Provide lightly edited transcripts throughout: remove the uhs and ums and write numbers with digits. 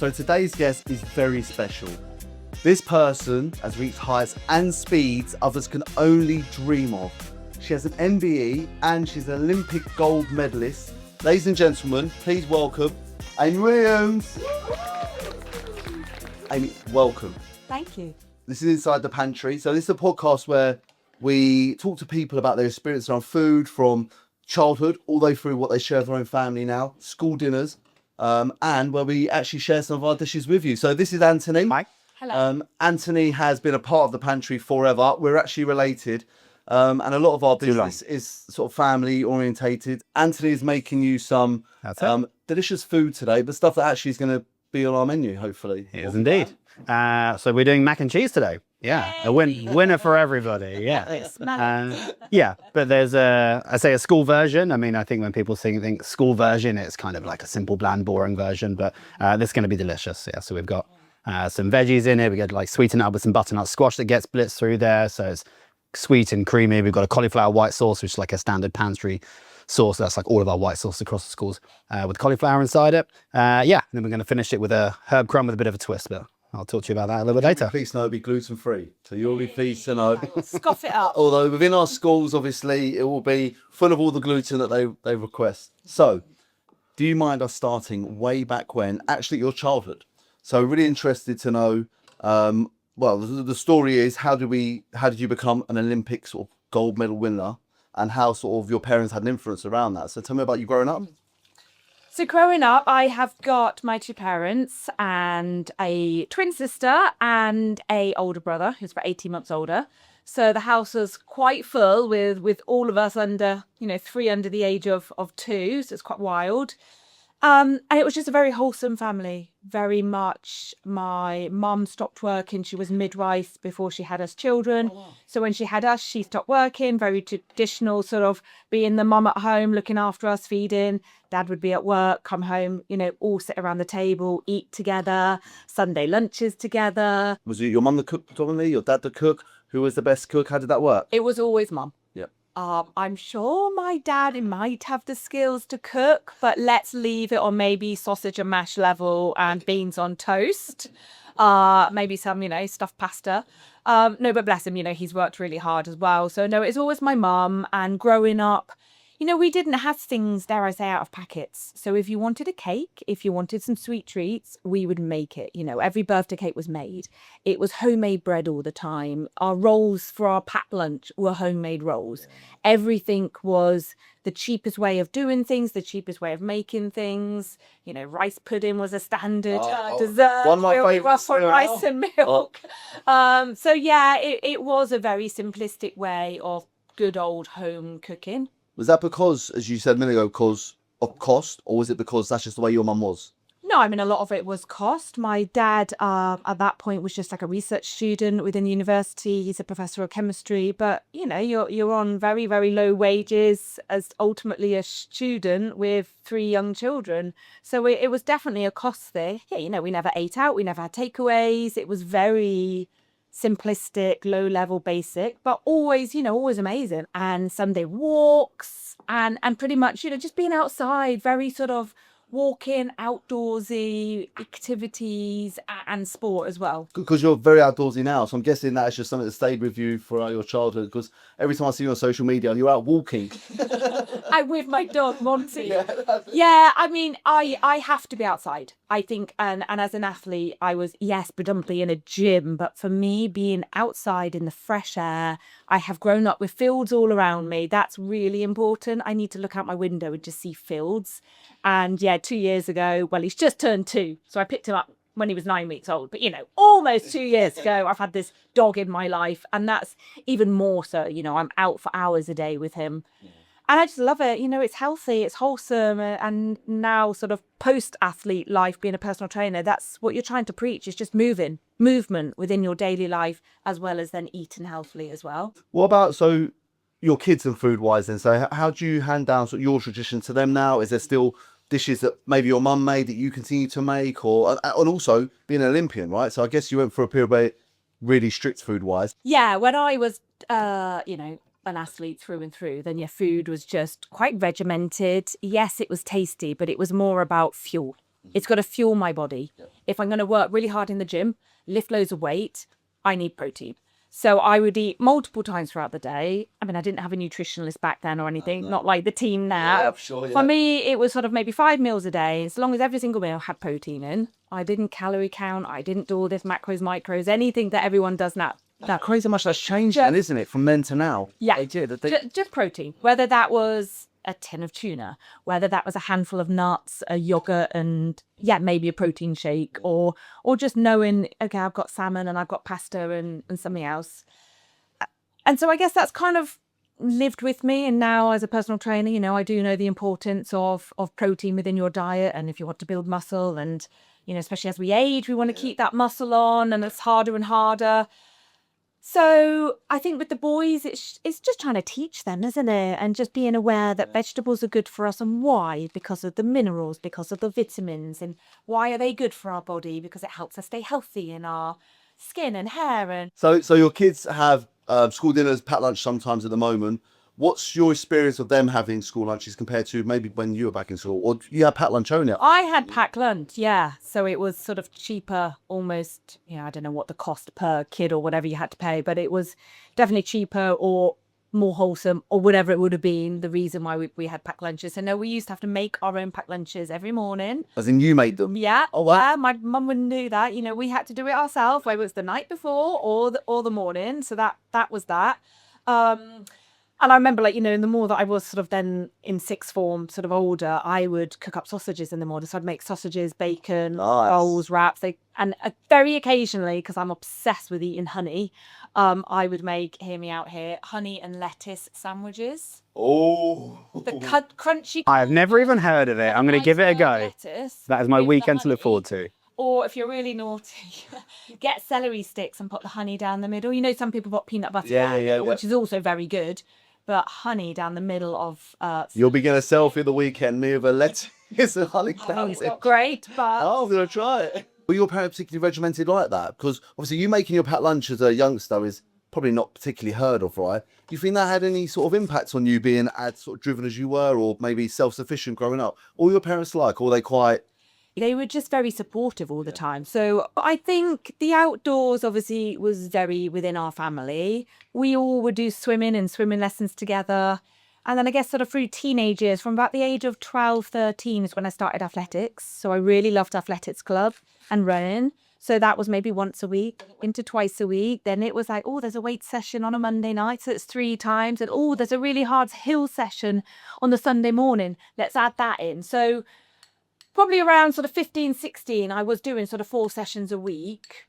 So today's guest is very special. This person has reached heights and speeds others can only dream of. She has an MBE and she's an Olympic gold medalist. Ladies and gentlemen, please welcome Amy Williams. Amy, welcome. Thank you. This is Inside the Pantry. So this is a podcast where we talk to people about their experience around food from childhood all the way through what they share with their own family now, school dinners, and where we actually share some of our dishes with you. So this is Anthony. Mike. Hello. Anthony has been a part of the pantry forever. We're actually related. And a lot of our business is sort of family orientated. Anthony is making you some delicious food today, but stuff that actually is going to be on our menu, hopefully. It is indeed. So we're doing mac and cheese today. Yeah, a winner for everybody. Yeah. Yeah, but there's a school version. I mean, I think when people think school version, it's kind of like a simple, bland, boring version, but this is going to be delicious. Yeah, so we've got some veggies in it. We get like sweetened up with some butternut squash that gets blitzed through there. So it's sweet and creamy. We've got a cauliflower white sauce, which is like a standard pantry sauce. That's like all of our white sauce across the schools with cauliflower inside it. And then we're going to finish it with a herb crumb with a bit of a twist, but I'll talk to you about that a little bit later. Please know it'll be gluten free. So you'll be pleased to know. Scoff it up. Although within our schools, obviously, it will be full of all the gluten that they request. So do you mind us starting way back when, actually your childhood? So really interested to know, well, the story is, how did you become an Olympic sort of gold medal winner, and how sort of your parents had an influence around that? So tell me about you growing up. So growing up, I have got my two parents and a twin sister and a older brother who's about 18 months older. So the house was quite full with all of us under, 3 under the age of 2. So it's quite wild. And it was just a very wholesome family. Very much. My mum stopped working. She was midwife before she had us children. Oh, wow. So when she had us, she stopped working. Very traditional, sort of being the mum at home, looking after us, feeding. Dad would be at work, come home, all sit around the table, eat together, Sunday lunches together. Was it your mum the cook predominantly, your dad the cook? Who was the best cook? How did that work? It was always mum. Yep. I'm sure my dad might have the skills to cook, but let's leave it on maybe sausage and mash level and beans on toast. Maybe some, stuffed pasta. No, but bless him, he's worked really hard as well. So no, it's always my mum. And growing up, we didn't have things, dare I say, out of packets. So if you wanted a cake, if you wanted some sweet treats, we would make it. Every birthday cake was made. It was homemade bread all the time. Our rolls for our packed lunch were homemade rolls. Everything was the cheapest way of doing things, the cheapest way of making things. Rice pudding was a standard dessert. One of my favourites. Rice and milk. So yeah, it was a very simplistic way of good old home cooking. Was that because, as you said a minute ago, because of cost, or was it because that's just the way your mum was? No, I mean, a lot of it was cost. My dad, at that point, was just like a research student within the university. He's a professor of chemistry, but you're on very, very low wages as ultimately a student with 3 young children. So it was definitely a cost thing. Yeah, we never ate out. We never had takeaways. It was very simplistic, low level, basic, but always amazing. And Sunday walks and pretty much, just being outside, very sort of walking, outdoorsy activities and sport as well. Because you're very outdoorsy now, so I'm guessing that's just something that stayed with you throughout your childhood, because every time I see you on social media, you're out walking. I'm with my dog, Monty. Yeah, I mean, I have to be outside, I think. And as an athlete, I was, yes, predominantly in a gym. But for me, being outside in the fresh air, I have grown up with fields all around me. That's really important. I need to look out my window and just see fields. And yeah, 2 years ago, well, he's just turned 2. So I picked him up when he was 9 weeks old. But, almost 2 years ago, I've had this dog in my life. And that's even more so, I'm out for hours a day with him. Yeah. And I just love it. It's healthy, it's wholesome. And now sort of post-athlete life, being a personal trainer, that's what you're trying to preach, is just movement within your daily life, as well as then eating healthily as well. What about, so your kids and food-wise then? So how do you hand down sort of your tradition to them now? Is there still dishes that maybe your mum made that you continue to make, and also being an Olympian, right? So I guess you went for a period where really strict food-wise. Yeah, when I was, an athlete through and through, then your food was just quite regimented. Yes, it was tasty, but it was more about fuel. It's got to fuel my body. If I'm going to work really hard in the gym, lift loads of weight, I need protein. So I would eat multiple times throughout the day. I mean, I didn't have a nutritionist back then or anything, not like the team now. Yeah, sure, For me, it was sort of maybe 5 meals a day. As long as every single meal had protein in, I didn't calorie count. I didn't do all this macros, micros, anything that everyone does now. Crazy how much that's changed then, isn't it? From then to now. Yeah. They did. Just protein, whether that was a tin of tuna, whether that was a handful of nuts, a yogurt, and maybe a protein shake, or just knowing, okay, I've got salmon and I've got pasta and something else. And so I guess that's kind of lived with me. And now as a personal trainer, you know, I do know the importance of protein within your diet. And if you want to build muscle and, you know, especially as we age, we want to keep that muscle on, and it's harder and harder. So I think with the boys, it's just trying to teach them, isn't it? And just being aware that vegetables are good for us, and why? Because of the minerals, because of the vitamins. And why are they good for our body? Because it helps us stay healthy in our skin and hair. And So your kids have school dinners, packed lunch sometimes at the moment. What's your experience of them having school lunches compared to maybe when you were back in school, or you had packed lunch only? I had packed lunch, yeah. So it was sort of cheaper, almost, you know, I don't know what the cost per kid or whatever you had to pay, but it was definitely cheaper or more wholesome or whatever it would have been, the reason why we had packed lunches. So no, we used to have to make our own packed lunches every morning. As in you made them? Yeah. Oh, wow. Yeah, my mum wouldn't do that. You know, we had to do it ourselves, whether it was the night before or the morning. So that was that. And I remember, like, you know, the more that I was sort of then in sixth form, sort of older, I would cook up sausages in the morning. So I'd make sausages, bacon, rolls, wraps. And very occasionally, because I'm obsessed with eating honey, I would make, hear me out here, honey and lettuce sandwiches. Oh. The crunchy. I've never even heard of it. I'm going to give it a go. That is my weekend to look forward to. Or if you're really naughty, get celery sticks and put the honey down the middle. You know, some people put peanut butter, which is also very good. But honey down the middle of... You'll be getting a selfie of the weekend, me with a lettuce and honey down it's not great, but... Oh, I'm going to try it. Were your parents particularly regimented like that? Because obviously you making your packed lunch as a youngster is probably not particularly heard of, right? Do you think that had any sort of impact on you being as sort of driven as you were, or maybe self-sufficient growing up? Or were your parents like, or were they quite... They were just very supportive all the time. So I think the outdoors obviously was very within our family. We all would do swimming and swimming lessons together. And then I guess sort of through teenage years, from about the age of 12, 13 is when I started athletics. So I really loved athletics club and running. So that was maybe once a week into twice a week. Then it was like, oh, there's a weight session on a Monday night. So it's 3 times. And oh, there's a really hard hill session on the Sunday morning. Let's add that in. So probably around sort of 15, 16, I was doing sort of 4 sessions a week.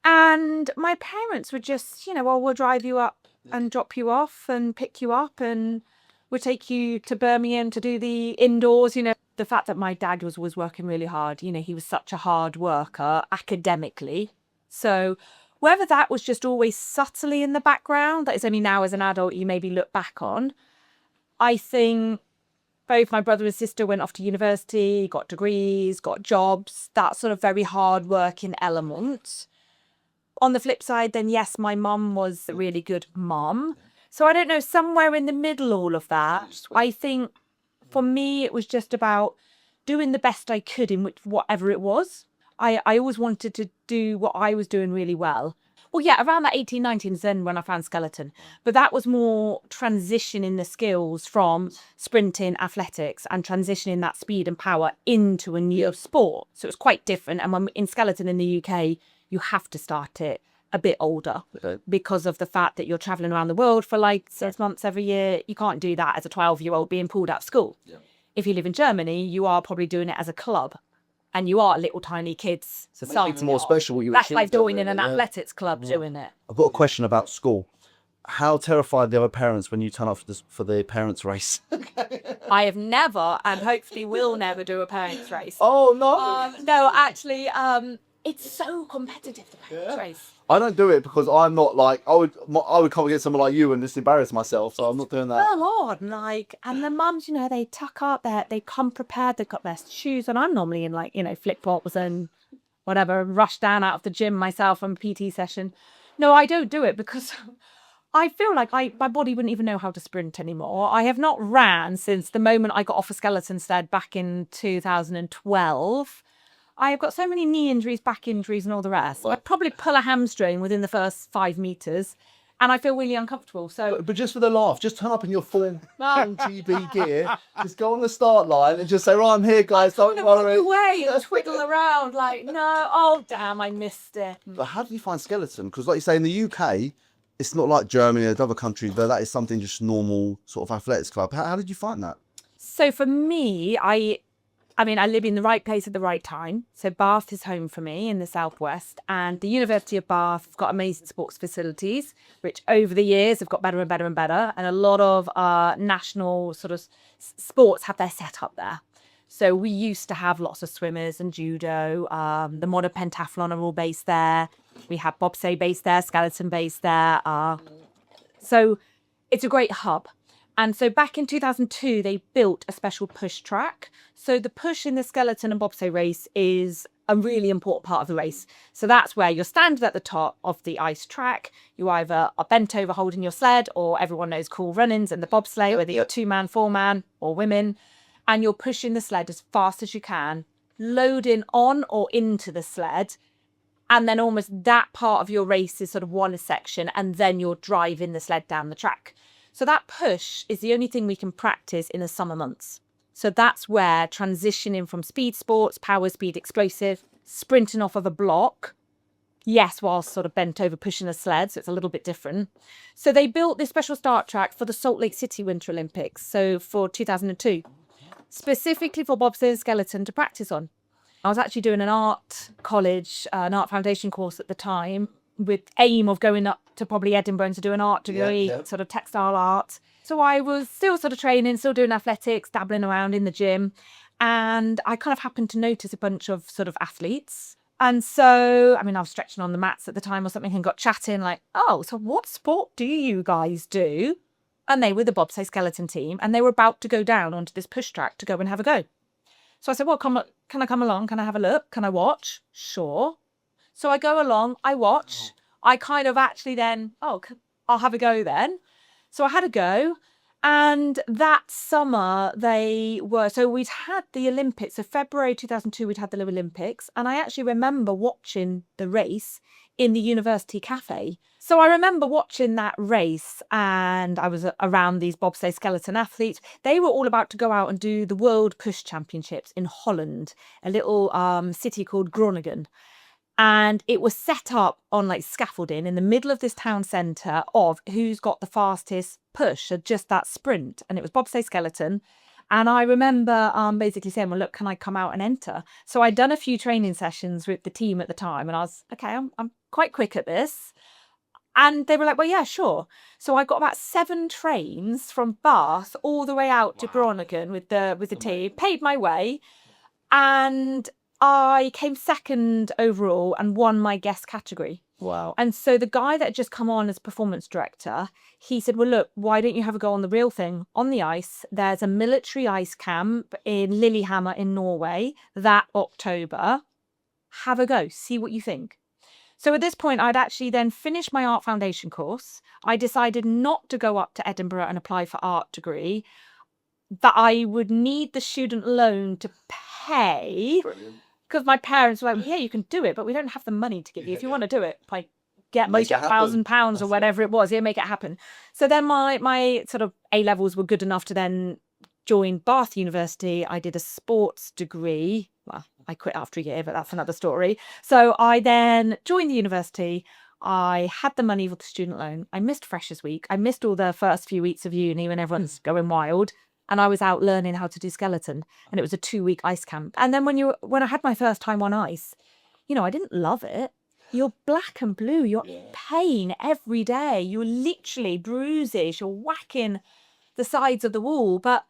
And my parents would just, you know, well, we'll drive you up and drop you off and pick you up, and we'll take you to Birmingham to do the indoors. You know, the fact that my dad was working really hard, you know, he was such a hard worker academically. So whether that was just always subtly in the background, that is only now as an adult you maybe look back on, I think both my brother and sister went off to university, got degrees, got jobs, that sort of very hard working element. On the flip side, then yes, my mum was a really good mum. So I don't know, somewhere in the middle, all of that, I think for me, it was just about doing the best I could in whatever it was. I always wanted to do what I was doing really well. Well, yeah, around that 18, 19 is then when I found skeleton. But that was more transitioning the skills from sprinting, athletics, and transitioning that speed and power into a new sport. So it was quite different. And when in skeleton in the UK, you have to start it a bit older because of the fact that you're traveling around the world for like 6 months every year. You can't do that as a 12-year-old being pulled out of school. Yeah. If you live in Germany, you are probably doing it as a club. And you are little tiny kids. So it's more special. That's like doing in an athletics club doing it. I've got a question about school. How terrified the other parents when you turn up for the parents' race? I have never, and hopefully will never, do a parents' race. Oh, no. No, actually, it's so competitive, the parents' race. I don't do it because I'm not like, I would come against someone like you and just embarrass myself, so I'm not doing that. Well on, like, and the mums, you know, they tuck up, they come prepared, they've got their shoes, and I'm normally in like, you know, flip-flops and whatever, rush down out of the gym myself from a PT session. No, I don't do it because I feel like my body wouldn't even know how to sprint anymore. I have not ran since the moment I got off a skeleton sled back in 2012. I have got so many knee injuries, back injuries, and all the rest. I'd probably pull a hamstring within the first 5 meters, and I feel really uncomfortable. So, But just for the laugh, just turn up in your full GB gear, just go on the start line and just say, right, I'm here, guys, don't worry. away and twiddle around like, no, oh damn, I missed it. But how did you find skeleton? Because like you say, in the UK, it's not like Germany or other countries where that is something just normal sort of athletics club. How did you find that? So for me, I mean, I live in the right place at the right time. So Bath is home for me in the southwest, and the University of Bath have got amazing sports facilities, which over the years have got better and better and better. And a lot of national sort of sports have their setup there. So we used to have lots of swimmers and judo. The modern pentathlon are all based there. We have bobsleigh based there, skeleton based there. So it's a great hub. And so back in 2002, they built a special push track. So the push in the skeleton and bobsleigh race is a really important part of the race. So that's where you're standing at the top of the ice track. You either are bent over holding your sled, or everyone knows Cool Runnings and the bobsleigh, whether you're 2-man, 4-man, or women. And you're pushing the sled as fast as you can, loading on or into the sled. And then almost that part of your race is sort of one section, and then you're driving the sled down the track. So that push is the only thing we can practice in the summer months. So that's where transitioning from speed sports, power, speed, explosive, sprinting off of a block, yes, whilst sort of bent over pushing a sled, so it's a little bit different. So they built this special start track for the Salt Lake City Winter Olympics, so for 2002, specifically for bobsleigh and skeleton to practice on. I was actually doing an art college, an art foundation course at the time, with aim of going up to probably Edinburgh to do an art degree, sort of textile art. So I was still sort of training, still doing athletics, dabbling around in the gym. And I kind of happened to notice a bunch of sort of athletes. And so, I mean, I was stretching on the mats at the time or something and got chatting like, oh, so what sport do you guys do? And they were the bobsleigh skeleton team, and they were about to go down onto this push track to go and have a go. So I said, well, can I come along? Can I have a look? Can I watch? Sure. So I go along, I watch. I kind of actually then, I'll have a go then. So I had a go. And that summer so we'd had the Olympics. So February 2002, we'd had the Olympics. And I actually remember watching the race in the university cafe. So I remember watching that race, and I was around these bobsleigh skeleton athletes. They were all about to go out and do the World Push Championships in Holland, a little city called Groningen. And it was set up on like scaffolding in the middle of this town centre of who's got the fastest push, so just that sprint. And it was bobsleigh skeleton. And I remember basically saying, well, look, can I come out and enter? So I'd done a few training sessions with the team at the time, and I was, okay, I'm quite quick at this. And they were like, well, yeah, sure. So I got about 7 trains from Bath all the way out to Groningen with the team, paid my way, and I came second overall and won my guest category. Wow. And so the guy that had just come on as performance director, he said, well, look, why don't you have a go on the real thing? On the ice, there's a military ice camp in Lillehammer in Norway that October. Have a go, see what you think. So at this point, I'd actually then finished my art foundation course. I decided not to go up to Edinburgh and apply for art degree, that I would need the student loan to pay. Brilliant. Because my parents were like, yeah, you can do it, but we don't have the money to give you. If you want to do it, like, make it £1,000 or whatever it was. Yeah, make it happen. So then my sort of A-levels were good enough to then join Bath University. I did a sports degree. Well, I quit after a year, but that's another story. So I then joined the university. I had the money for the student loan. I missed Freshers Week. I missed all the first few weeks of uni when everyone's going wild. And I was out learning how to do skeleton. And it was a 2-week ice camp. And then when I had my first time on ice, I didn't love it. You're black and blue. You're in pain every day. You're literally bruises. You're whacking the sides of the wall. But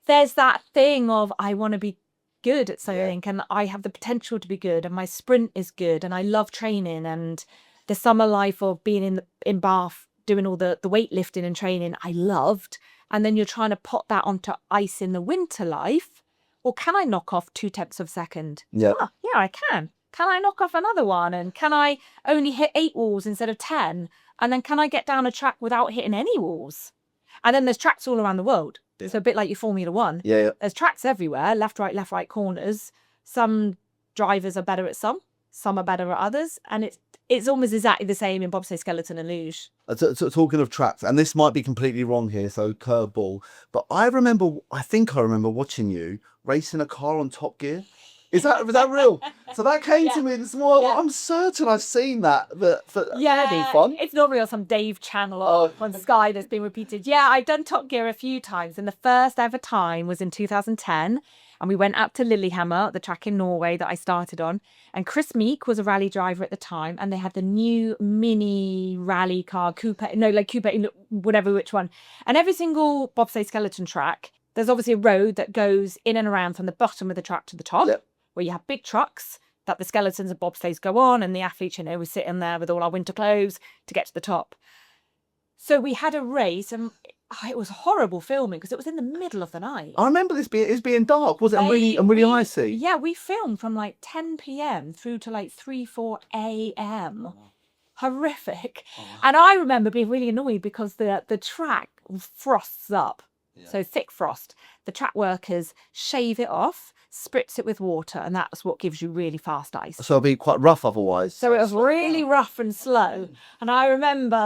there's that thing of, I want to be good at something, and I have the potential to be good, and my sprint is good, and I love training. And the summer life of being in Bath, doing all the weightlifting and training, I loved. And then you're trying to pot that onto ice in the winter life. Or can I knock off 2/10 of a second? Yeah. Oh, yeah, I can. Can I knock off another one? And can I only hit 8 walls instead of 10? And then can I get down a track without hitting any walls? And then there's tracks all around the world. So a bit like your Formula One. Yeah. There's tracks everywhere, left, right corners. Some drivers are better at some are better at others. And it's almost exactly the same in bobsleigh, skeleton and luge. Talking of tracks, and this might be completely wrong here, so curveball, but I think I remember watching you racing a car on Top Gear. Was that real? So that came to me this morning. Yeah. I'm certain I've seen that. But that'd be fun. It's normally on some Dave channel or on Sky that's been repeated. Yeah, I've done Top Gear a few times. And the first ever time was in 2010. And we went up to Lillehammer, the track in Norway that I started on. And Chris Meek was a rally driver at the time. And they had the new mini rally car, Coupe, whatever which one. And every single bobsleigh skeleton track, there's obviously a road that goes in and around from the bottom of the track to the top. Yep. Where you have big trucks that the skeletons and bobsleighs go on, and the athletes, we sit in there with all our winter clothes to get to the top. So we had a race, and it was horrible filming because it was in the middle of the night. I remember it being dark, was it? And really icy. Yeah, we filmed from like 10 p.m. through to like 3-4 a.m. Horrific. And I remember being really annoyed because the track frosts up. Yeah. So thick frost. The track workers shave it off, spritz it with water, and that's what gives you really fast ice. So it'll be quite rough otherwise. So it was really rough and slow. And I remember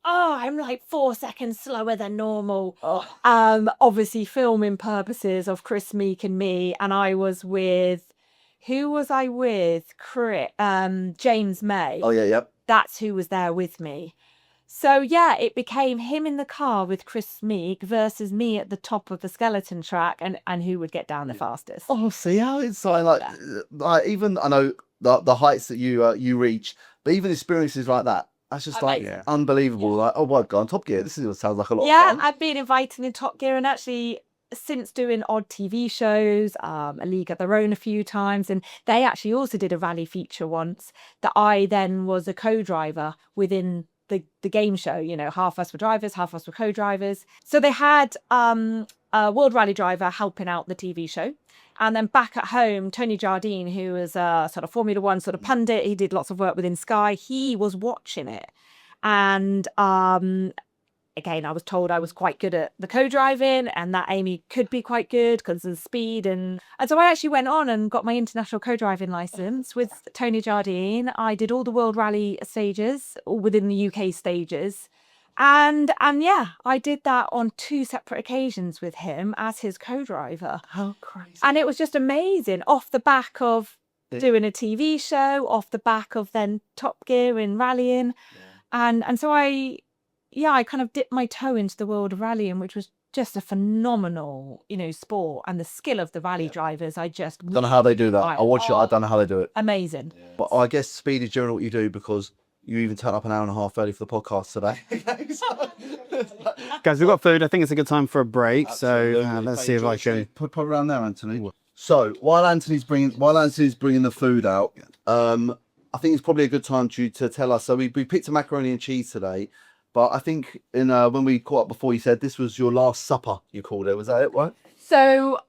I'm like 4 seconds slower than normal. Obviously filming purposes of Chris Meek and me. And I was with, who was I with? James May. Oh, yeah, yep. That's who was there with me. So, yeah, it became him in the car with Chris Meek versus me at the top of the skeleton track and who would get down the fastest. Oh, see how it's like even I know the heights that you reach, but even experiences like that, that's just unbelievable. Yeah. Like, oh my God, Top Gear, sounds like a lot of fun. Yeah, I've been invited in Top Gear and actually since doing odd TV shows, A League of Their Own a few times, and they actually also did a rally feature once that I then was a co-driver within the game show. Half us were drivers, half us were co-drivers. So they had a World Rally driver helping out the TV show. And then back at home, Tony Jardine, who was a sort of Formula One sort of pundit, he did lots of work within Sky, he was watching it. And again, I was told I was quite good at the co-driving and that Amy could be quite good because of the speed. And so I actually went on and got my international co-driving license with Tony Jardine. I did all the World Rally stages, all within the UK stages. And yeah, I did that on 2 separate occasions with him as his co-driver. How crazy. And it was just amazing off the back of doing a TV show, off the back of then Top Gear and rallying. Yeah. And so I kind of dipped my toe into the world of rallying, which was just a phenomenal, sport. And the skill of the rally drivers, I just don't know how they do that. I watch it. I don't know how they do it. Amazing. Yeah. But I guess speed is generally what you do because you even turn up an hour and a half early for the podcast today. Guys, we've got food. I think it's a good time for a break. Absolutely. So let's see if I can put around there, Anthony. So while Anthony's bringing the food out, I think it's probably a good time to tell us. So we picked a macaroni and cheese today. But I think when we caught up before, you said this was your last supper, you called it. Was that it, right? So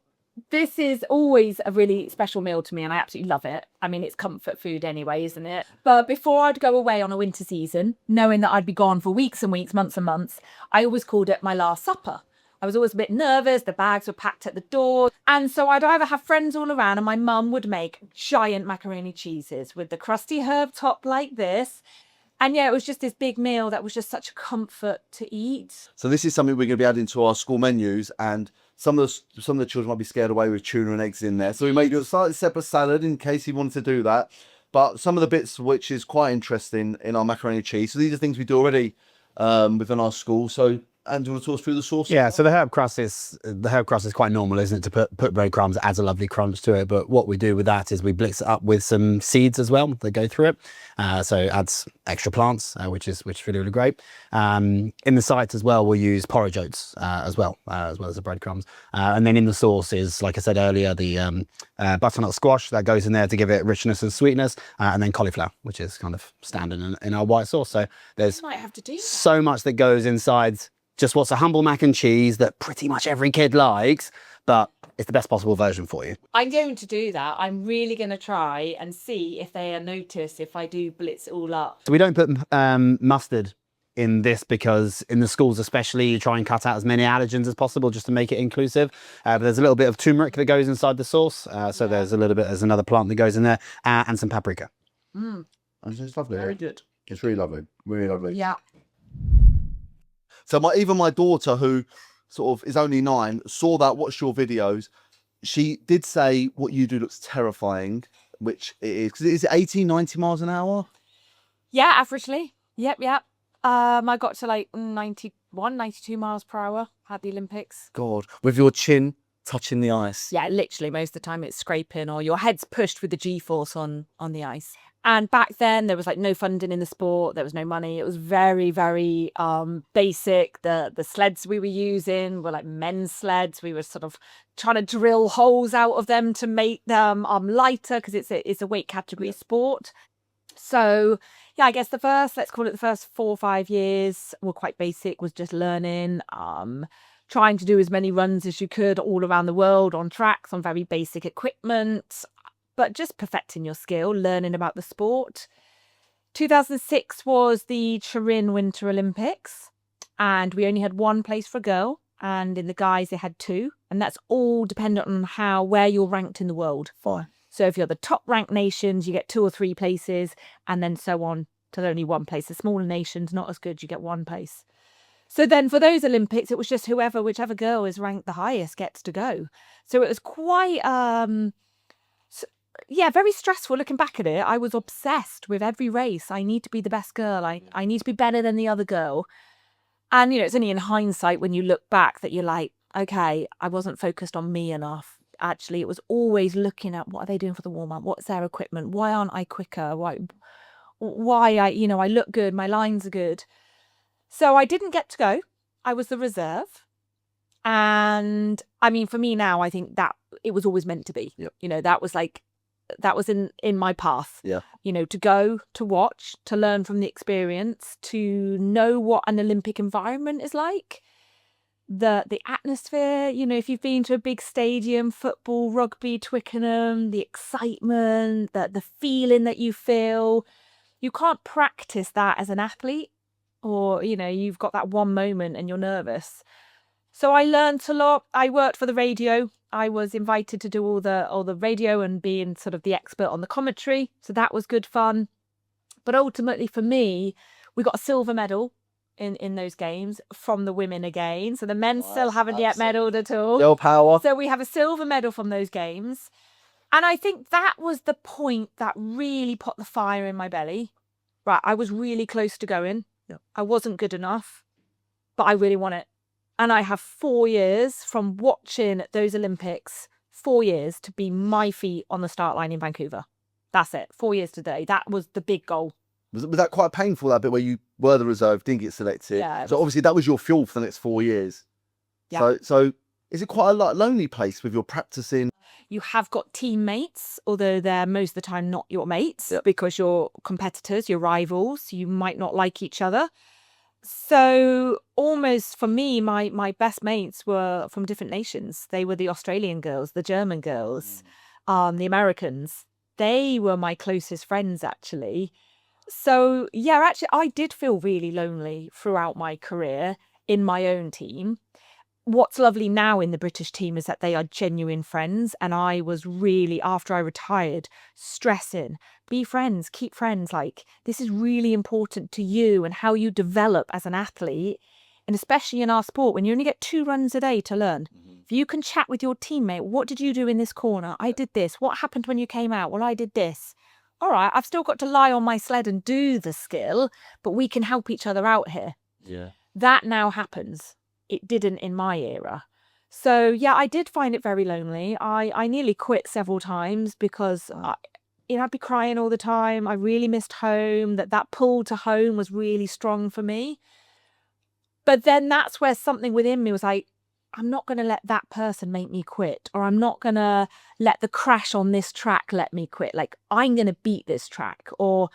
this is always a really special meal to me and I absolutely love it. I mean, it's comfort food anyway, isn't it? But before I'd go away on a winter season, knowing that I'd be gone for weeks and weeks, months and months, I always called it my last supper. I was always a bit nervous. The bags were packed at the door. And so I'd either have friends all around and my mum would make giant macaroni cheeses with the crusty herb top like this. And yeah, it was just this big meal that was just such a comfort to eat. So this is something we're going to be adding to our school menus, and some of the children might be scared away with tuna and eggs in there. So we made a slightly separate salad in case you wanted to do that. But some of the bits which is quite interesting in our macaroni and cheese. So these are things we do already within our school. So, and do you want to talk us through the sauce? Yeah, so the herb crust is quite normal, isn't it? To put breadcrumbs, adds a lovely crunch to it. But what we do with that is we blitz it up with some seeds as well that go through it. So it adds extra plants, which is really, really great. In the sides as well, we'll use porridge oats as well as the breadcrumbs. And then in the sauce is, like I said earlier, the butternut squash that goes in there to give it richness and sweetness, and then cauliflower, which is kind of standard in our white sauce. So there's so much that goes inside just what's a humble mac and cheese that pretty much every kid likes, but it's the best possible version for you. I'm going to do that. I'm really going to try and see if they notice if I do blitz it all up. So we don't put mustard in this because in the schools especially, you try and cut out as many allergens as possible just to make it inclusive. But there's a little bit of turmeric that goes inside the sauce. So there's another plant that goes in there, and some paprika. It's lovely. Very good. It's really lovely. Really lovely. Yeah. So even my daughter, who sort of is only 9, saw that, watched your videos. She did say what you do looks terrifying, which it is. 'Cause is it 80, 90 miles an hour? Yeah, averagely. Yep. I got to like 91, 92 miles per hour at the Olympics. God, with your chin touching the ice. Yeah, literally most of the time it's scraping or your head's pushed with the G-force on the ice. And back then there was like no funding in the sport. There was no money. It was very, very basic. The sleds we were using were like men's sleds. We were sort of trying to drill holes out of them to make them lighter because it's a weight category sport. So yeah, I guess let's call it the first 4 or 5 years were quite basic, was just learning, trying to do as many runs as you could all around the world on tracks, on very basic equipment, but just perfecting your skill, learning about the sport. 2006 was the Turin Winter Olympics, and we only had one place for a girl, and in the guys they had 2, and that's all dependent on where you're ranked in the world. Fine. So if you're the top ranked nations, you get 2 or 3 places, and then so on till only 1 place. The smaller nations, not as good, you get 1 place. So then for those Olympics, it was just whichever girl is ranked the highest gets to go. So it was quite, very stressful looking back at it. I was obsessed with every race. I need to be the best girl. I need to be better than the other girl. And, it's only in hindsight when you look back that you're like, okay, I wasn't focused on me enough. Actually, it was always looking at what are they doing for the warm-up? What's their equipment? Why aren't I quicker? Why I look good, my lines are good. So I didn't get to go. I was the reserve. And I mean, for me now, I think that it was always meant to be. Yep. That was in my path. Yeah. To go, to watch, to learn from the experience, to know what an Olympic environment is like. The atmosphere, if you've been to a big stadium, football, rugby, Twickenham, the excitement, the feeling that you feel, you can't practice that as an athlete, or, you've got that one moment and you're nervous. So I learned a lot. I worked for the radio. I was invited to do all the radio and being sort of the expert on the commentary. So that was good fun. But ultimately for me, we got a silver medal in those games from the women again. So the men still haven't yet medalled at all. Girl power. So we have a silver medal from those games. And I think that was the point that really put the fire in my belly. Right, I was really close to going. Yeah. I wasn't good enough, but I really want it. And I have 4 years from watching those Olympics, 4 years to be my feet on the start line in Vancouver. That's it. 4 years today. That was the big goal. Was that quite painful, that bit where you were the reserve, didn't get selected? Yeah. So obviously that was your fuel for the next 4 years. Yeah. So is it quite a lonely place with your practicing? You have got teammates, although they're most of the time not your mates. Yep. Because you're competitors, you're rivals. You might not like each other. So almost for me, my best mates were from different nations. They were the Australian girls, the German girls, the Americans. They were my closest friends, actually. So yeah, actually, I did feel really lonely throughout my career in my own team. What's lovely now in the British team is that they are genuine friends. And I was really, after I retired, stressing, be friends, keep friends. Like, this is really important to you and how you develop as an athlete. And especially in our sport, when you only get 2 runs a day to learn. If you can chat with your teammate, what did you do in this corner? I did this. What happened when you came out? Well, I did this. All right, I've still got to lie on my sled and do the skill, but we can help each other out here. Yeah. That now happens. It didn't in my era. So yeah, I did find it very lonely. I nearly quit several times because I'd be crying all the time. I really missed home. That pull to home was really strong for me. But then that's where something within me was like, I'm not going to let that person make me quit, or I'm not going to let the crash on this track let me quit. Like, I'm going to beat this track, or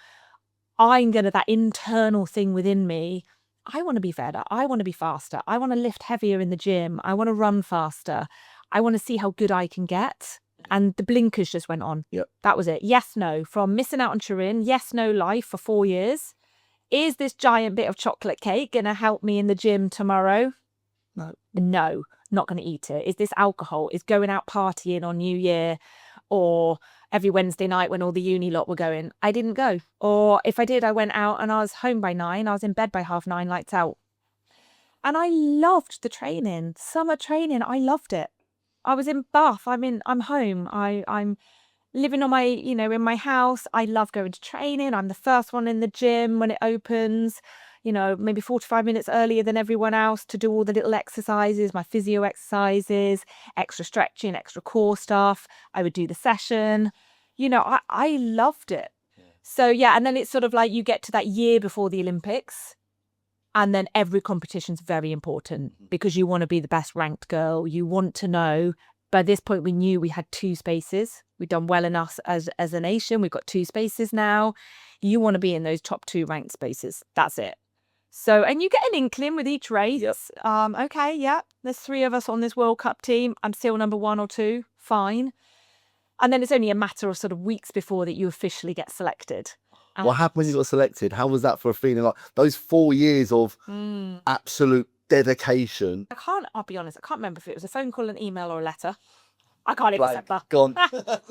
that internal thing within me. I want to be better. I want to be faster. I want to lift heavier in the gym. I want to run faster. I want to see how good I can get. And the blinkers just went on. Yep. That was it. Yes, no. From missing out on Turin, yes, no life for 4 years. Is this giant bit of chocolate cake going to help me in the gym tomorrow? No, not going to eat it. Is this alcohol? Is going out partying on New Year or every Wednesday night when all the uni lot were going? I didn't go. Or if I did, I went out and I was home by 9. I was in bed by 9:30, lights out. And I loved the training. Summer training, I loved it. I was in Bath. I'm home. I'm living on my, in my house. I love going to training. I'm the first one in the gym when it opens, maybe 45 minutes earlier than everyone else to do all the little exercises, my physio exercises, extra stretching, extra core stuff. I would do the session. I loved it. So, yeah. And then it's sort of like you get to that year before the Olympics. And then every competition's very important because you want to be the best ranked girl. You want to know. By this point, we knew we had 2 spaces. We'd done well enough as a nation. We've got 2 spaces now. You want to be in those top 2 ranked spaces. That's it. So, and you get an inkling with each race. Yep. Okay, yeah, there's 3 of us on this World Cup team. I'm still number 1 or 2. Fine. And then it's only a matter of sort of weeks before that you officially get selected. What happened when you got selected? How was that for a feeling? Like those 4 years of absolute dedication. I'll be honest, I can't remember if it was a phone call, an email or a letter. I can't even remember. Gone.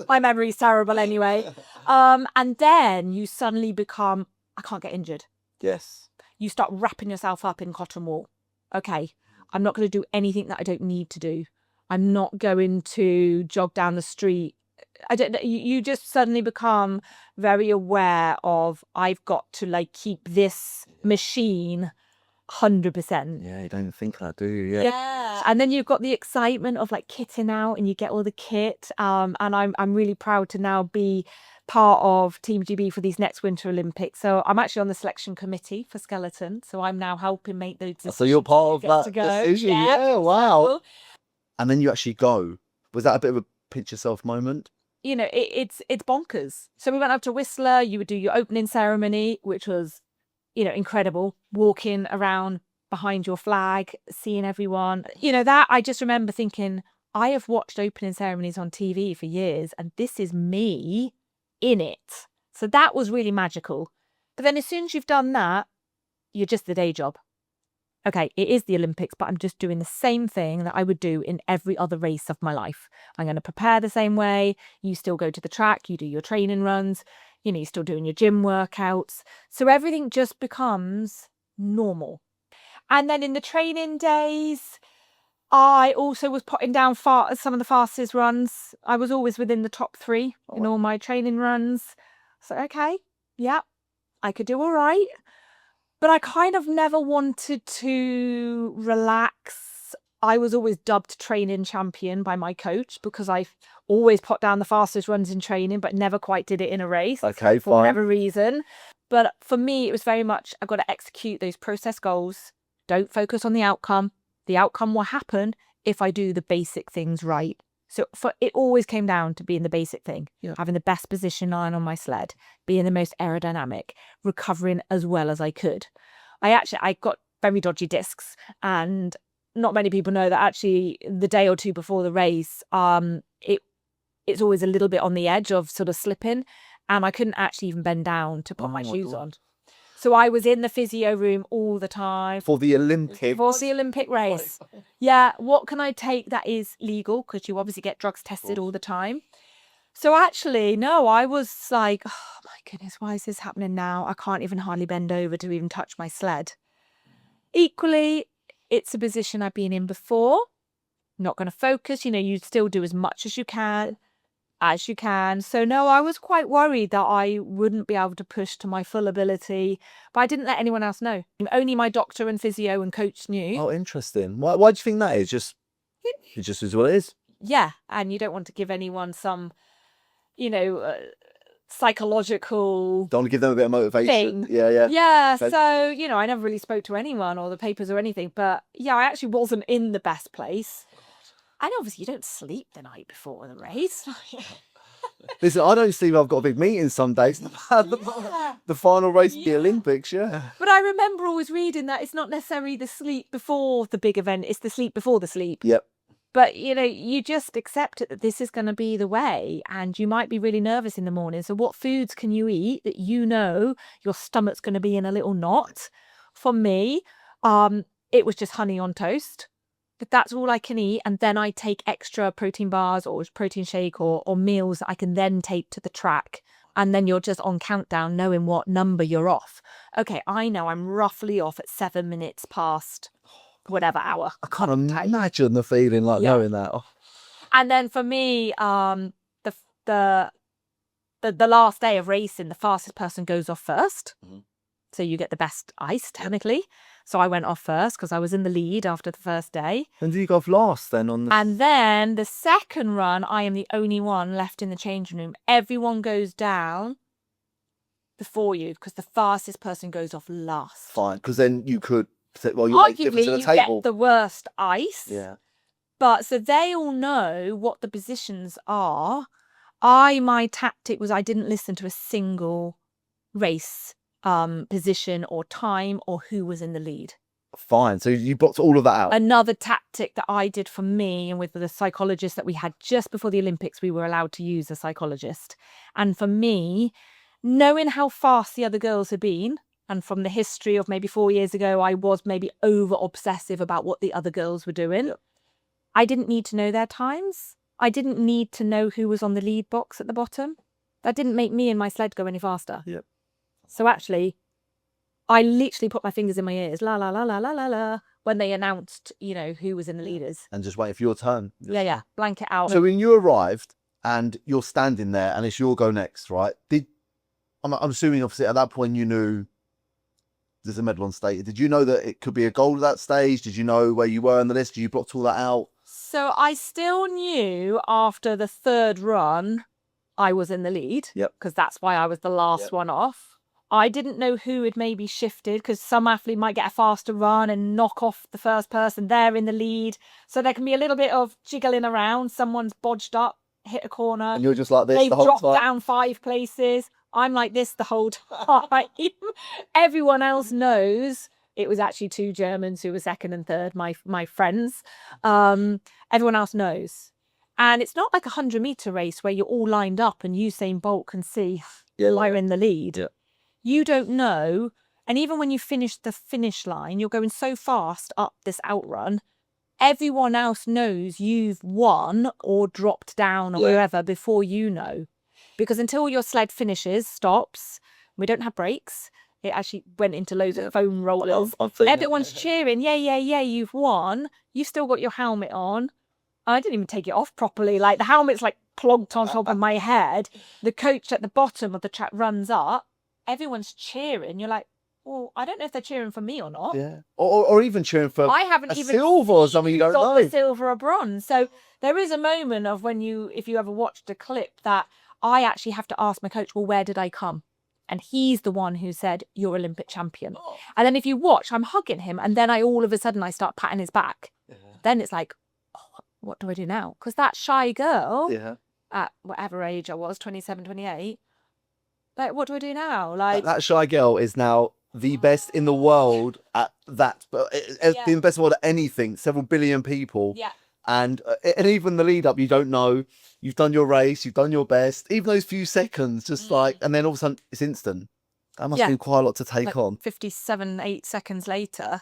My memory's terrible anyway. And then you suddenly become, I can't get injured. Yes. You start wrapping yourself up in cotton wool. Okay, I'm not going to do anything that I don't need to do. I'm not going to jog down the street. You just suddenly become very aware of, I've got to keep this machine 100%. Yeah, you don't think that, do you? Yeah. And then you've got the excitement of kitting out and you get all the kit. And I'm really proud to now be part of Team GB for these next Winter Olympics. So I'm actually on the selection committee for skeleton. So I'm now helping make those decisions. So you're part of that decision. Yeah, wow. And then you actually go. Was that a bit of a pinch yourself moment? It's bonkers. So we went up to Whistler. You would do your opening ceremony, which was, incredible. Walking around behind your flag, seeing everyone. That I just remember thinking, I have watched opening ceremonies on TV for years, and this is me in it. So that was really magical. But then as soon as you've done that, you're just the day job. Okay, it is the Olympics, but I'm just doing the same thing that I would do in every other race of my life. I'm going to prepare the same way. You still go to the track, you do your training runs, you're still doing your gym workouts. So everything just becomes normal. And then in the training days, I also was putting down some of the fastest runs. I was always within the top 3 in all my training runs. So, okay, yeah, I could do all right. But I kind of never wanted to relax. I was always dubbed training champion by my coach because I always put down the fastest runs in training, but never quite did it in a race. Okay, for whatever reason. But for me, it was very much, I've got to execute those process goals. Don't focus on the outcome. The outcome will happen if I do the basic things right. So it always came down to being the basic thing, having the best position line on my sled, being the most aerodynamic, recovering as well as I could. I got very dodgy discs, and not many people know that actually the day or 2 before the race, it's always a little bit on the edge of sort of slipping, and I couldn't actually even bend down to put my shoes on. So I was in the physio room all the time. For the Olympics? For the Olympic race. Yeah, what can I take that is legal? Because you obviously get drugs tested all the time. So actually, no, I was like, oh my goodness, why is this happening now? I can't even hardly bend over to even touch my sled. Equally, it's a position I've been in before. Not going to focus. You still do as much as you can. So no, I was quite worried that I wouldn't be able to push to my full ability, but I didn't let anyone else know. Only my doctor and physio and coach knew. Oh, interesting. Why do you think that is? It just is what it is. Yeah, and you don't want to give anyone some, psychological. Don't want to give them a bit of motivation. Thing. Yeah. Yeah, so, I never really spoke to anyone or the papers or anything, but yeah, I actually wasn't in the best place. And obviously you don't sleep the night before the race. Listen, I don't sleep. I've got a big meeting some days. The final race of the Olympics, yeah. But I remember always reading that it's not necessarily the sleep before the big event, it's the sleep before the sleep. Yep. But, you just accept it that this is going to be the way, and you might be really nervous in the morning. So what foods can you eat that your stomach's going to be in a little knot? For me, it was just honey on toast. But that's all I can eat. And then I take extra protein bars or protein shake or meals that I can then take to the track. And then you're just on countdown, knowing what number you're off. Okay, I know I'm roughly off at 7 minutes past whatever hour. I can't imagine the feeling like knowing that. Oh. And then for me, the last day of racing, the fastest person goes off first. Mhm. So you get the best ice, technically. So I went off first because I was in the lead after the first day. And did you go off last then on the... And then the second run, I am the only one left in the changing room. Everyone goes down before you because the fastest person goes off last. Fine, because then you could... Well, you make difference arguably, to the you table. get the worst ice. Yeah. But so they all know what the positions are. My tactic was I didn't listen to a single race position or time or who was in the lead. Fine. So you blocked all of that out. Another tactic that I did for me and with the psychologist that we had just before the Olympics, we were allowed to use a psychologist. And for me, knowing how fast the other girls had been, and from the history of maybe 4 years ago, I was maybe over obsessive about what the other girls were doing. Yep. I didn't need to know their times. I didn't need to know who was on the lead box at the bottom. That didn't make me and my sled go any faster. Yep. So actually, I literally put my fingers in my ears, la, la, la, la, la, la, la, when they announced, who was in the leaders. And just waiting for your turn. Yeah. Blank it out. So when you arrived and you're standing there and it's your go next, right? I'm assuming obviously at that point you knew there's a medal on stage. Did you know that it could be a gold at that stage? Did you know where you were on the list? Did you blocked all that out? So I still knew after the third run I was in the lead. Yep. Because that's why I was the last one off. I didn't know who had maybe shifted because some athlete might get a faster run and knock off the first person. They're in the lead. So there can be a little bit of jiggling around. Someone's bodged up, hit a corner. And you're just like this They've the whole dropped time? down 5 places. I'm like this the whole time. Everyone else knows it was actually 2 Germans who were second and third, my friends. Everyone else knows. And it's not like a 100-meter race where you're all lined up and Usain Bolt can see you're in the lead. Yeah. You don't know. And even when you finish the finish line, you're going so fast up this outrun. Everyone else knows you've won or dropped down or wherever before you know. Because until your sled stops, we don't have brakes. It actually went into loads of foam rollers. Everyone's cheering, yeah, you've won. You've still got your helmet on. I didn't even take it off properly. Like the helmet's like plonked on top of my head. The coach at the bottom of the track runs up. Everyone's cheering. You're like, well, I don't know if they're cheering for me or not. Yeah. Or even cheering for I haven't a even silver or something. You don't got know. the silver or bronze. So there is a moment of if you ever watched a clip, that I actually have to ask my coach, well, where did I come? And he's the one who said, you're Olympic champion. And then if you watch, I'm hugging him. And then all of a sudden I start patting his back. Yeah. Then it's like, oh, what do I do now? Because that shy girl at whatever age I was, 27, 28, like, what do I do now? Like that shy girl is now the best in the world at that. But the best in the world at anything. Several billion people. Yeah. And even the lead up, you don't know. You've done your race. You've done your best. Even those few seconds, just and then all of a sudden it's instant. That must be quite a lot to take on. 57, 8 seconds later.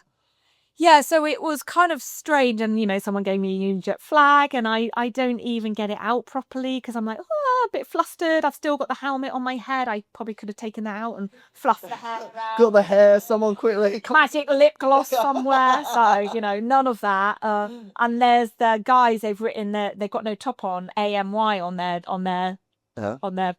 Yeah, so it was kind of strange. And, someone gave me a Union Jack flag and I don't even get it out properly because I'm like, a bit flustered. I've still got the helmet on my head. I probably could have taken that out and fluffed the hair around. Got the hair, someone quickly. Magic lip gloss somewhere. So, none of that. And there's the guys they've written they've got no top on, AMY on their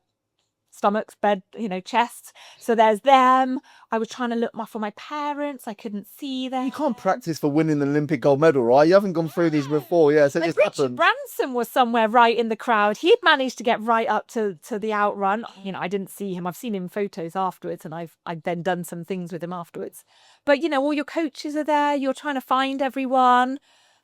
stomachs, bed, chests. So there's them. I was trying to look for my parents. I couldn't see them. You can't practice for winning an Olympic gold medal, right? You haven't gone through these before. Yeah, so Like it Richard happened. Branson was somewhere right in the crowd. He'd managed to get right up to the outrun. I didn't see him. I've seen him in photos afterwards, and I've then done some things with him afterwards. But, all your coaches are there. You're trying to find everyone.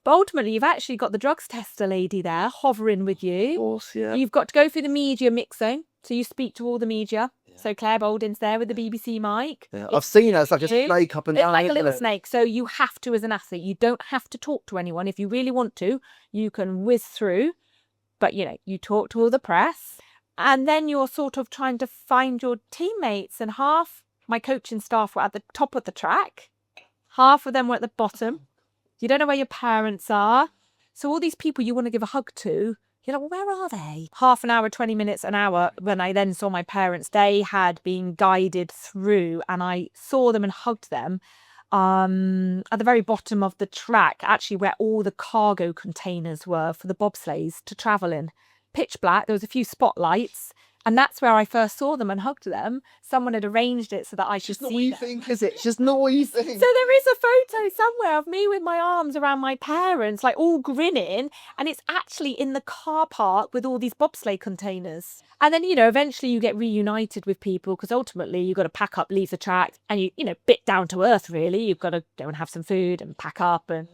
But ultimately, you've actually got the drugs tester lady there hovering with you. Of course, yeah. You've got to go through the media mix zone. So you speak to all the media. Yeah. So Claire Bolden's there with the BBC mic. Yeah, I've seen that. It's like a Really? snake up and It's down. like a isn't little it? snake. So you have to, as an athlete, you don't have to talk to anyone. If you really want to, you can whiz through. But, you talk to all the press. And then you're sort of trying to find your teammates. And half my coaching staff were at the top of the track. Half of them were at the bottom. You don't know where your parents are. So all these people you want to give a hug to, you're like, well, where are they? Half an hour, 20 minutes, an hour. When I then saw my parents, they had been guided through, and I saw them and hugged them at the very bottom of the track, actually where all the cargo containers were for the bobsleighs to travel in. Pitch black, there was a few spotlights, and that's where I first saw them and hugged them. Someone had arranged it so that I could It's not see what you them. think, is it? It's just not what you think. So there is a photo somewhere of me with my arms around my parents, like all grinning, and it's actually in the car park with all these bobsleigh containers. And then, eventually you get reunited with people because ultimately you've got to pack up, leave the track, and bit down to earth, really. You've got to go and have some food and pack up and,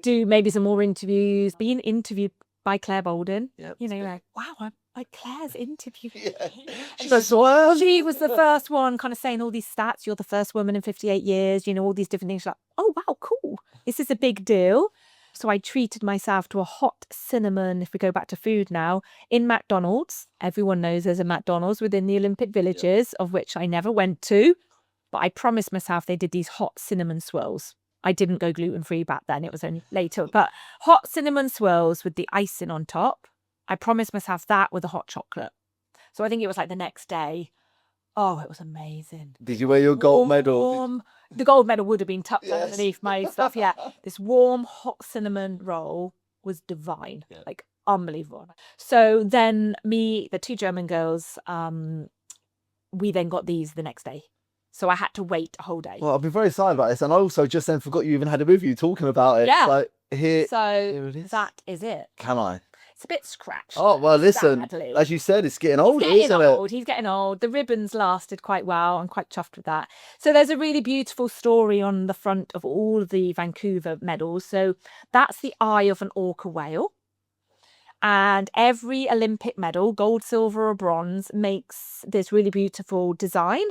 do maybe some more interviews. Being interviewed by Claire Bolden, Yep. you're like, wow, I'm like Claire's interviewing me. She goes, "Well, She was the first one kind of saying all these stats. You're the first woman in 58 years, all these different things. She's like, oh, wow, cool. This is a big deal. So I treated myself to a hot cinnamon, if we go back to food now, in McDonald's. Everyone knows there's a McDonald's within the Olympic villages, of which I never went to. But I promised myself they did these hot cinnamon swirls. I didn't go gluten-free back then. It was only later. But hot cinnamon swirls with the icing on top. I promised myself that with a hot chocolate. So I think it was like the next day. Oh, it was amazing. Did you wear your gold medal? Warm. The gold medal would have been tucked Yes. underneath my stuff. Yeah. This warm, hot cinnamon roll was divine. Yeah. Like unbelievable. So then the two German girls, we then got these the next day. So I had to wait a whole day. Well, I've been very excited about this, and I also just then forgot you even had it with you talking about it. Yeah. Like, here So it is. that is it. Can I? It's a bit scratched. Oh, well, listen, sadly. as you said, it's getting older, He's isn't getting it? old. He's getting old. The ribbons lasted quite well. I'm quite chuffed with that. So there's a really beautiful story on the front of all of the Vancouver medals. So that's the eye of an orca whale. And every Olympic medal, gold, silver or bronze, makes this really beautiful design.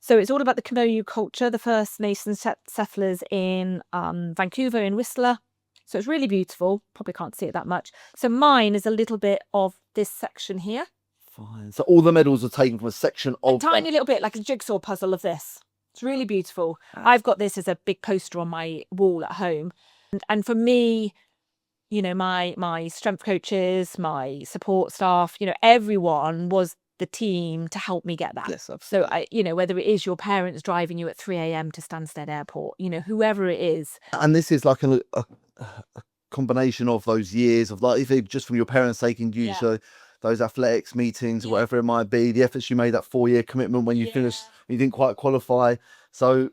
So it's all about the Kimoyu culture, the First Nations settlers in Vancouver, in Whistler. So it's really beautiful. Probably can't see it that much. So mine is a little bit of this section here. Fine. So all the medals are taken from a section A of tiny little bit, like a jigsaw puzzle of this. It's really beautiful. I've got this as a big poster on my wall at home. And for me, my strength coaches, my support staff, everyone was the team to help me get that. Yes, So whether it is your parents driving you at 3 a.m. to Stansted Airport, whoever it is. And this is like a combination of those years of, like, if it just from your parents taking you to those athletics meetings, whatever it might be, the efforts you made, that 4-year commitment when you finished, you didn't quite qualify. So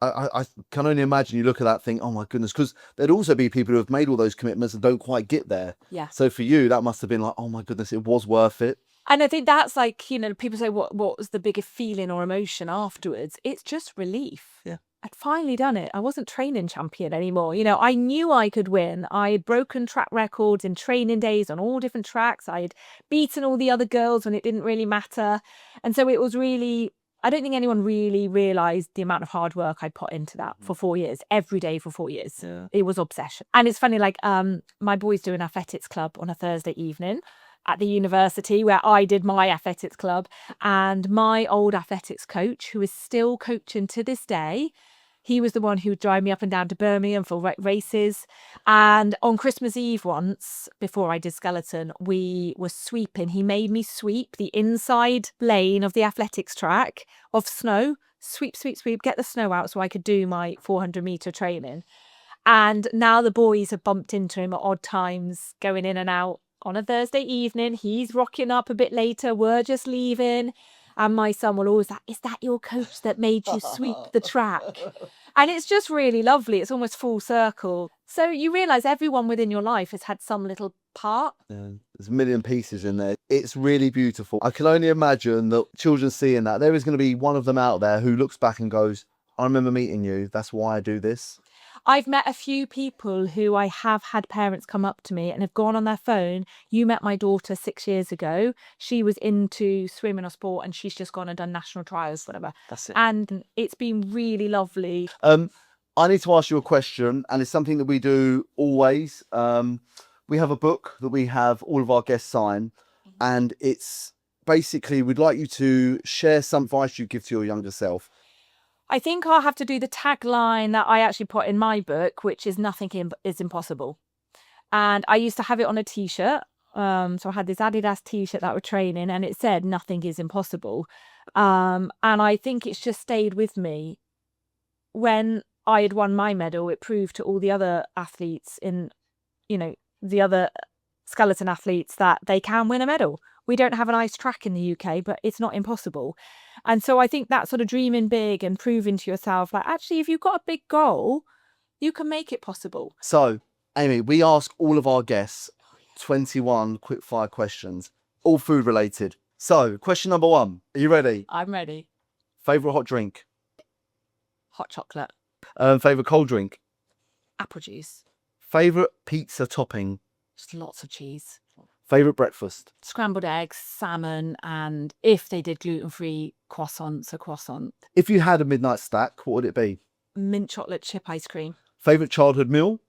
I can only imagine you look at that thing, oh my goodness, because there'd also be people who have made all those commitments and don't quite get there. Yeah. So for you, that must have been like, oh my goodness, it was worth it. And I think that's like, people say, what was the biggest feeling or emotion afterwards? It's just relief. Yeah. I'd finally done it. I wasn't training champion anymore. I knew I could win. I'd broken track records in training days on all different tracks. I'd beaten all the other girls when it didn't really matter. And so it was really, I don't think anyone really realised the amount of hard work I put into that for 4 years, every day for 4 years. Yeah. It was obsession. And it's funny, like my boys do an athletics club on a Thursday evening at the university where I did my athletics club, and my old athletics coach, who is still coaching to this day, he was the one who would drive me up and down to Birmingham for races. And on Christmas Eve once, before I did skeleton, we were sweeping. He made me sweep the inside lane of the athletics track of snow. Sweep, sweep, sweep, get the snow out so I could do my 400-metre training. And now the boys have bumped into him at odd times, going in and out. On a Thursday evening, he's rocking up a bit later. We're just leaving. And my son will always say, is that your coach that made you sweep the track? And it's just really lovely. It's almost full circle. So you realise everyone within your life has had some little part. Yeah, there's a million pieces in there. It's really beautiful. I can only imagine that children seeing that, there is going to be one of them out there who looks back and goes, I remember meeting you. That's why I do this. I've met a few people who I have had parents come up to me and have gone on their phone. You met my daughter 6 years ago. She was into swimming or sport and she's just gone and done national trials, whatever. That's it. And it's been really lovely. I need to ask you a question, and it's something that we do always. We have a book that we have all of our guests sign, and it's basically we'd like you to share some advice you give to your younger self. I think I'll have to do the tagline that I actually put in my book, which is nothing is impossible. And I used to have it on a t-shirt. So I had this Adidas t-shirt that we're training and it said nothing is impossible. And I think it's just stayed with me. When I had won my medal, it proved to all the other athletes the other skeleton athletes that they can win a medal. We don't have an ice track in the UK, but it's not impossible. And so I think that sort of dreaming big and proving to yourself, like, actually, if you've got a big goal, you can make it possible. So, Amy, we ask all of our guests 21 quick-fire questions, all food related. So, question number 1. Are you ready? I'm ready. Favourite hot drink? Hot chocolate. Favourite cold drink? Apple juice. Favourite pizza topping? Just lots of cheese. Favourite breakfast? Scrambled eggs, salmon, and if they did gluten-free, croissants, a croissant. If you had a midnight snack, what would it be? Mint chocolate chip ice cream. Favourite childhood meal?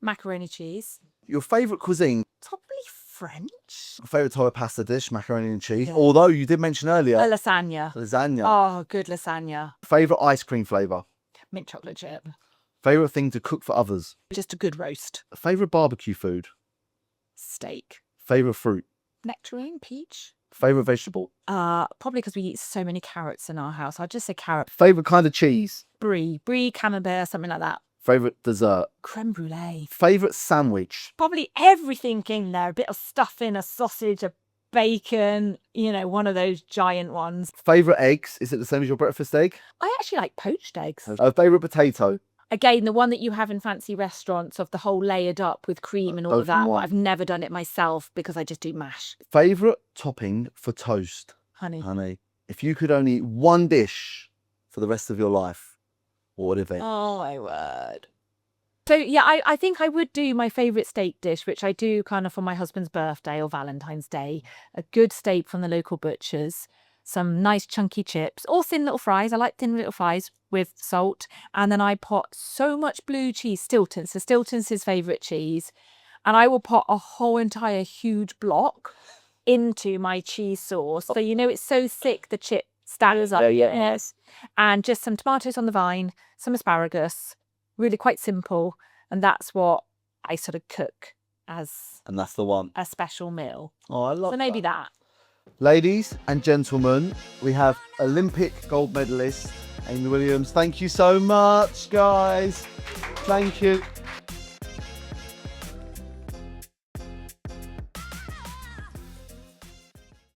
Macaroni cheese. Your favourite cuisine? Probably French. Favourite type of pasta dish? Macaroni and cheese. Yeah. Although you did mention earlier A lasagna. lasagna. Oh, good lasagna. Favourite ice cream flavour? Mint chocolate chip. Favourite thing to cook for others? Just a good roast. Favourite barbecue food? Steak. Favourite fruit? Nectarine, peach. Favourite vegetable? Probably because we eat so many carrots in our house. I'd just say carrot. Favourite kind of cheese? Brie, camembert, something like that. Favourite dessert? Creme brulee. Favourite sandwich? Probably everything in there. A bit of stuffing, a sausage, a bacon, one of those giant ones. Favourite eggs? Is it the same as your breakfast egg? I actually like poached eggs. Favourite potato? Again, the one that you have in fancy restaurants of the whole layered up with cream and all of that. But I've never done it myself because I just do mash. Favourite topping for toast? Honey. If you could only eat one dish for the rest of your life, what would it be? Oh, my word. So, yeah, I think I would do my favourite steak dish, which I do kind of for my husband's birthday or Valentine's Day. A good steak from the local butchers. Some nice chunky chips, or thin little fries. I like thin little fries with salt. And then I put so much blue cheese, Stilton's. So Stilton's his favourite cheese. And I will put a whole entire huge block into my cheese sauce. So, it's so thick, the chip stands up. Oh, yeah. Yes. And just some tomatoes on the vine, some asparagus. Really quite simple. And that's what I sort of cook as And that's the one. a special meal. Oh, I love So maybe that. Ladies and gentlemen, we have Olympic gold medalist Amy Williams. Thank you so much, guys. Thank you.